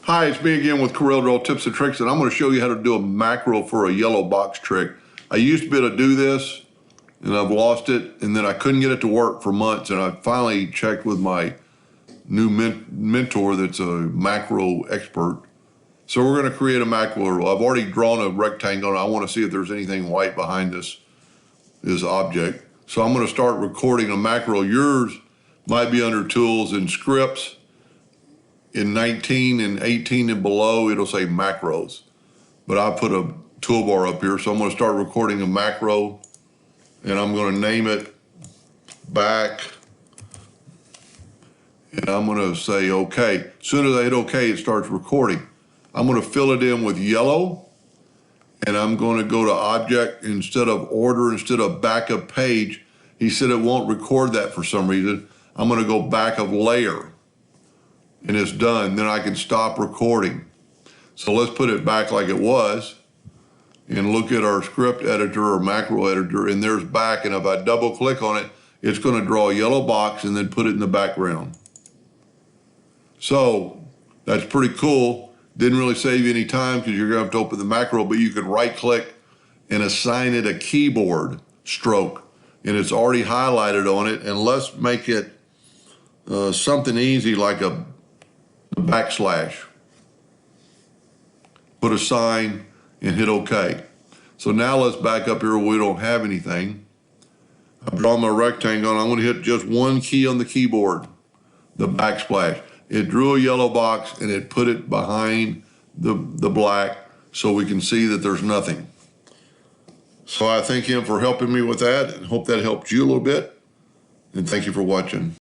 Hi, it's me again with Corel Draw Tips and Tricks, and I'm going to show you how to do a macro for a yellow box trick. I used to be able to do this, and I've lost it, and then I couldn't get it to work for months, and I finally checked with my new mentor that's a macro expert. So we're going to create a macro. I've already drawn a rectangle, and I want to see if there's anything white behind this object. So I'm going to start recording a macro. Yours might be under Tools and Scripts. In 19 and 18 and below, it'll say macros. But I put a toolbar up here, so I'm going to start recording a macro, and I'm going to name it back, and I'm going to say OK. As soon as I hit OK, it starts recording. I'm going to fill it in with yellow, and I'm going to go to Object instead of Order, instead of Back of Page. He said it won't record that for some reason. I'm going to go Back of Layer. And it's done, then I can stop recording. So let's put it back like it was and look at our script editor or macro editor, and there's back, and if I double click on it, it's gonna draw a yellow box and then put it in the background. So that's pretty cool. Didn't really save you any time because you're gonna have to open the macro, but you can right click and assign it a keyboard stroke, and it's already highlighted on it. And let's make it something easy like a backslash. Put a sign and hit OK. So now let's back up here where we don't have anything. I've drawn my rectangle, and I'm going to hit just one key on the keyboard, the backsplash. It drew a yellow box and it put it behind the black so we can see that there's nothing. So I thank him for helping me with that, and hope that helped you a little bit. And thank you for watching.